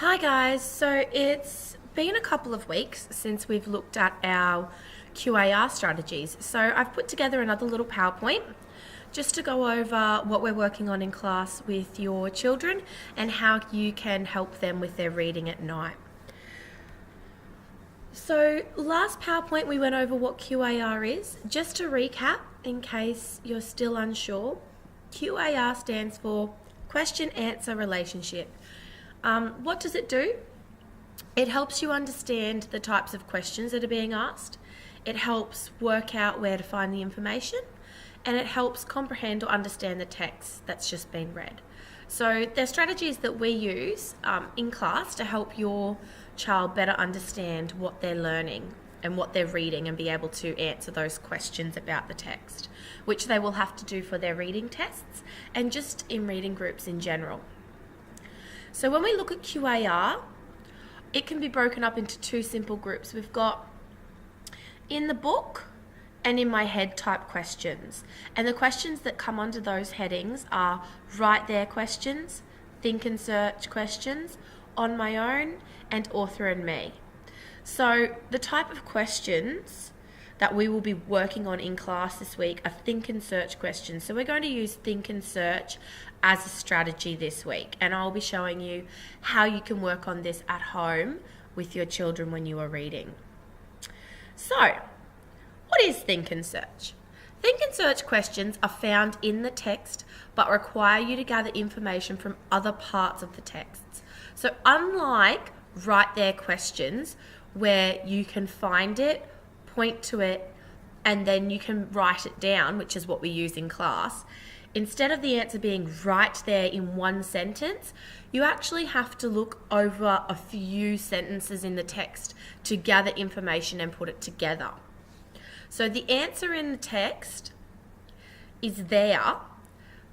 Hi guys, so it's been a couple of weeks since we've looked at our QAR strategies. So I've put together another little PowerPoint just to go over what we're working on in class with your children and how you can help them with their reading at night. So last PowerPoint we went over what QAR is. Just to recap, in case you're still unsure, QAR stands for Question Answer Relationship. What does it do? It helps you understand the types of questions that are being asked. It helps work out where to find the information, and it helps comprehend or understand the text that's just been read. So they're strategies that we use in class to help your child better understand what they're learning and what they're reading and be able to answer those questions about the text, which they will have to do for their reading tests and just in reading groups in general. So when we look at QAR, it can be broken up into two simple groups. We've got in the book and in my head type questions. And the questions that come under those headings are right there questions, think and search questions, on my own, and author and me. So the type of questions that we will be working on in class this week are think and search questions. So we're going to use think and search as a strategy this week, and I'll be showing you how you can work on this at home with your children when you are reading. So, what is think and search? Think and search questions are found in the text but require you to gather information from other parts of the texts. So unlike right there questions where you can find it, point to it, and then you can write it down, which is what we use in class, instead of the answer being right there in one sentence, you actually have to look over a few sentences in the text to gather information and put it together. So the answer in the text is there,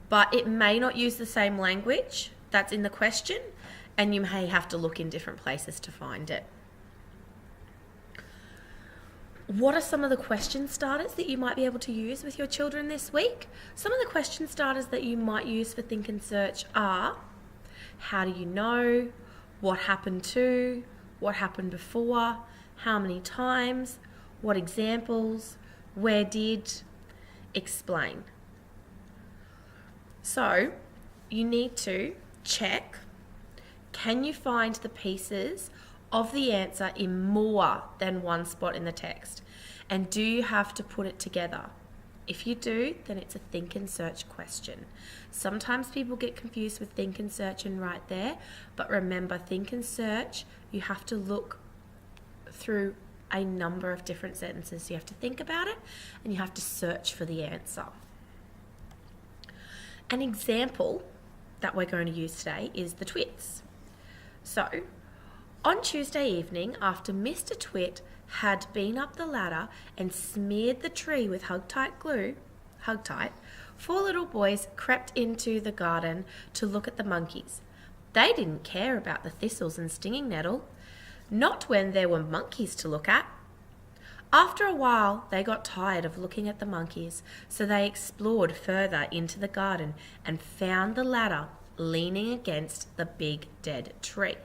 but it may not use the same language that's in the question, and you may have to look in different places to find it. What are some of the question starters that you might be able to use with your children this week? Some of the question starters that you might use for think and search are, how do you know, what happened to, what happened before, how many times, what examples, where did, explain. So you need to check, can you find the pieces of the answer in more than one spot in the text? And do you have to put it together? If you do, then it's a think and search question. Sometimes people get confused with think and search and right there, but remember, think and search, you have to look through a number of different sentences. You have to think about it and you have to search for the answer. An example that we're going to use today is the twits. So, on Tuesday evening, after Mr. Twit had been up the ladder and smeared the tree with Hug-Tite glue, Hug-Tite, 4 little boys crept into the garden to look at the monkeys. They didn't care about the thistles and stinging nettle, not when there were monkeys to look at. After a while, they got tired of looking at the monkeys, so they explored further into the garden and found the ladder leaning against the big dead tree.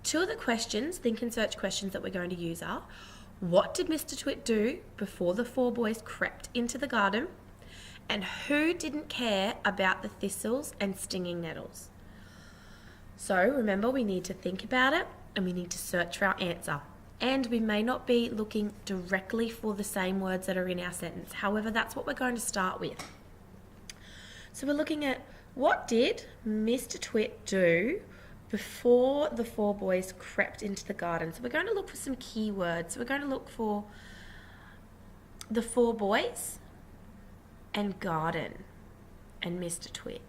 Two of the questions, think and search questions that we're going to use are, what did Mr. Twit do before the 4 boys crept into the garden? And who didn't care about the thistles and stinging nettles? So remember, we need to think about it and we need to search for our answer. And we may not be looking directly for the same words that are in our sentence. However, that's what we're going to start with. So we're looking at, what did Mr. Twit do before the 4 boys crept into the garden? So we're going to look for some keywords. So we're going to look for the 4 boys and garden and Mr. Twit.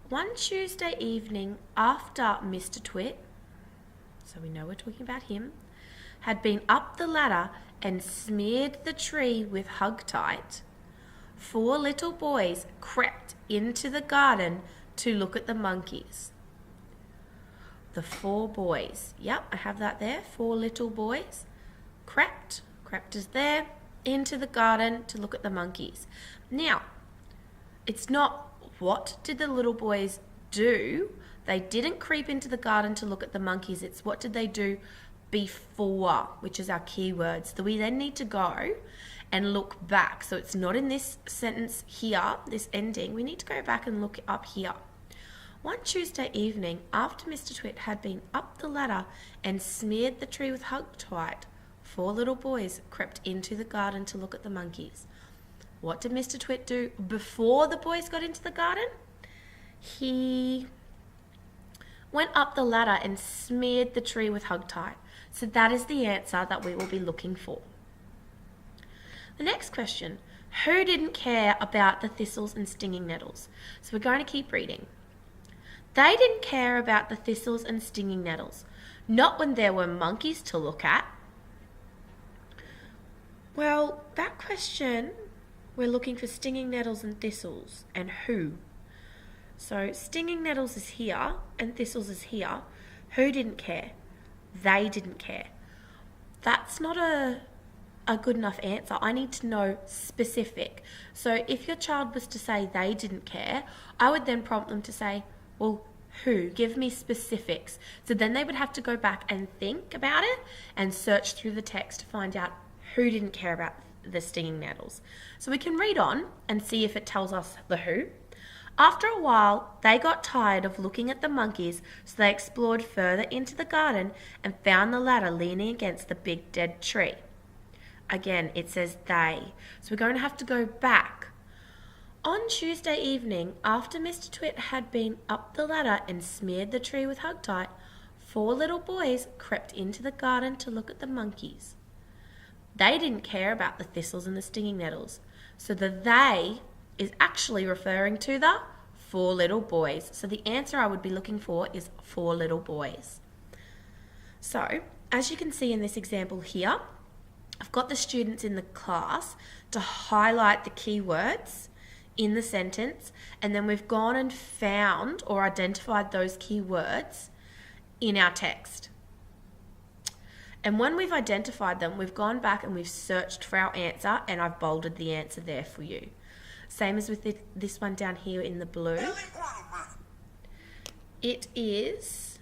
One Tuesday evening after Mr. Twit, so we know we're talking about him, had been up the ladder and smeared the tree with Hug-Tite, 4 little boys crept into the garden to look at the monkeys. The 4 boys, yep, I have that there, 4 little boys, crept is there, into the garden to look at the monkeys. Now, it's not what did the little boys do, They didn't creep into the garden to look at the monkeys. It's what did they do before, which is our keywords. So we then need to go and look back. So it's not in this sentence here, this ending. We need to go back and look up here. One Tuesday evening, after Mr. Twit had been up the ladder and smeared the tree with Hugtide, 4 little boys crept into the garden to look at the monkeys. What did Mr. Twit do before the boys got into the garden? He went up the ladder and smeared the tree with Hugtide. So that is the answer that we will be looking for. The next question, who didn't care about the thistles and stinging nettles? So we're going to keep reading. They didn't care about the thistles and stinging nettles, not when there were monkeys to look at. Well, that question, we're looking for stinging nettles and thistles, and who? So stinging nettles is here, and thistles is here. Who didn't care? They didn't care. That's not a good enough answer. I need to know specific. So if your child was to say they didn't care, I would then prompt them to say, well, who? Give me specifics. So then they would have to go back and think about it and search through the text to find out who didn't care about the stinging nettles. So we can read on and see if it tells us the who. After a while, they got tired of looking at the monkeys, so they explored further into the garden and found the ladder leaning against the big dead tree. Again, it says they. So we're going to have to go back. On Tuesday evening, after Mr. Twit had been up the ladder and smeared the tree with Hugtide, 4 little boys crept into the garden to look at the monkeys. They didn't care about the thistles and the stinging nettles. So the they is actually referring to the 4 little boys. So the answer I would be looking for is 4 little boys. So, as you can see in this example here, I've got the students in the class to highlight the keywords in the sentence, and then we've gone and found or identified those keywords in our text. And when we've identified them, we've gone back and we've searched for our answer, and I've bolded the answer there for you. Same as with this one down here in the blue. It is,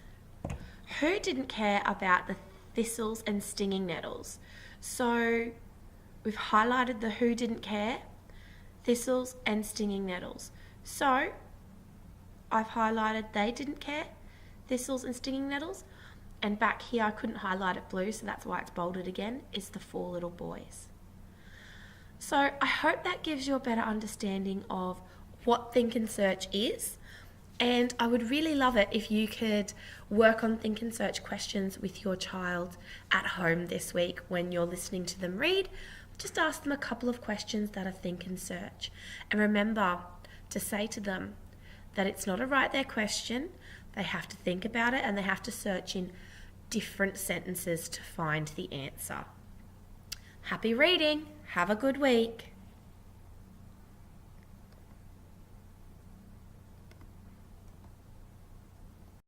who didn't care about the thistles and stinging nettles? So we've highlighted the who didn't care, thistles and stinging nettles. So I've highlighted they didn't care, thistles and stinging nettles. And back here I couldn't highlight it blue, so that's why it's bolded again, is the 4 little boys. So I hope that gives you a better understanding of what Think and Search is. And I would really love it if you could work on Think and Search questions with your child at home this week when you're listening to them read. Just ask them a couple of questions that are Think and Search. And remember to say to them that it's not a right there question. They have to think about it and they have to search in different sentences to find the answer. Happy reading. Have a good week.